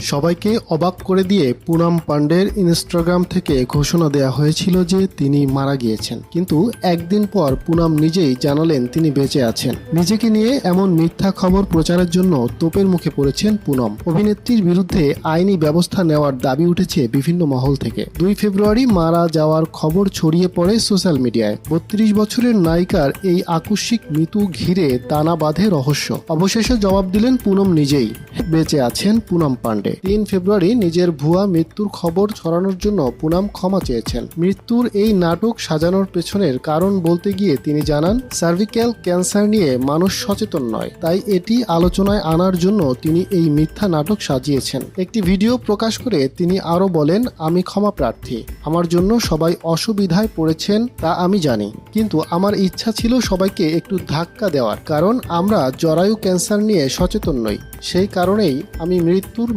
সবাইকে অবাক করে দিয়ে পুনাম পান্ডের ইনস্টাগ্রাম থেকে ঘোষণা দেয়া হয়েছিল যে তিনি মারা গিয়েছেন, কিন্তু একদিন পর পুনাম নিজেই জানালেন তিনি বেঁচে আছেন। নিজেকে নিয়ে এমন মিথ্যা খবর প্রচারের জন্য তোপের মুখে পড়েছেন পুনম। অভিনেত্রীর বিরুদ্ধে আইনি ব্যবস্থা নেওয়ার দাবি উঠেছে বিভিন্ন মহল থেকে। 2 ফেব্রুয়ারি মারা যাওয়ার খবর ছড়িয়ে পড়ে সোশ্যাল মিডিয়ায়। 32 বছরের নায়িকার এই আকস্মিক মৃত্যু ঘিরে দানা বাঁধে রহস্য। অবশেষে জবাব দিলেন পুনম নিজেই, বেঁচে আছেন পুনম পান্ডে। 3 ফেব্রুয়ারি নিজের ভুয়া মৃত্যুর খবর ছড়ানোর জন্য পুনম ক্ষমা চেয়েছেন। মৃত্যুর এই নাটক সাজানোর পেছনের কারণ বলতে গিয়ে তিনি জানান, সার্ভিক্যাল ক্যান্সার নিয়ে মানুষ সচেতন নয়, তাই এটি আলোচনায় আনার জন্য তিনি এই মিথ্যা নাটক সাজিয়েছেন। একটি ভিডিও প্রকাশ করে তিনি আরও বলেন, আমি ক্ষমা প্রার্থী। আমার জন্য সবাই অসুবিধায় পড়েছেন তা আমি জানি, কিন্তু আমার ইচ্ছা ছিল সবাইকে একটু ধাক্কা দেওয়ার, কারণ আমরা জরায়ু ক্যান্সার নিয়ে সচেতন নই। সেই কারণেই আমি মৃত্যুর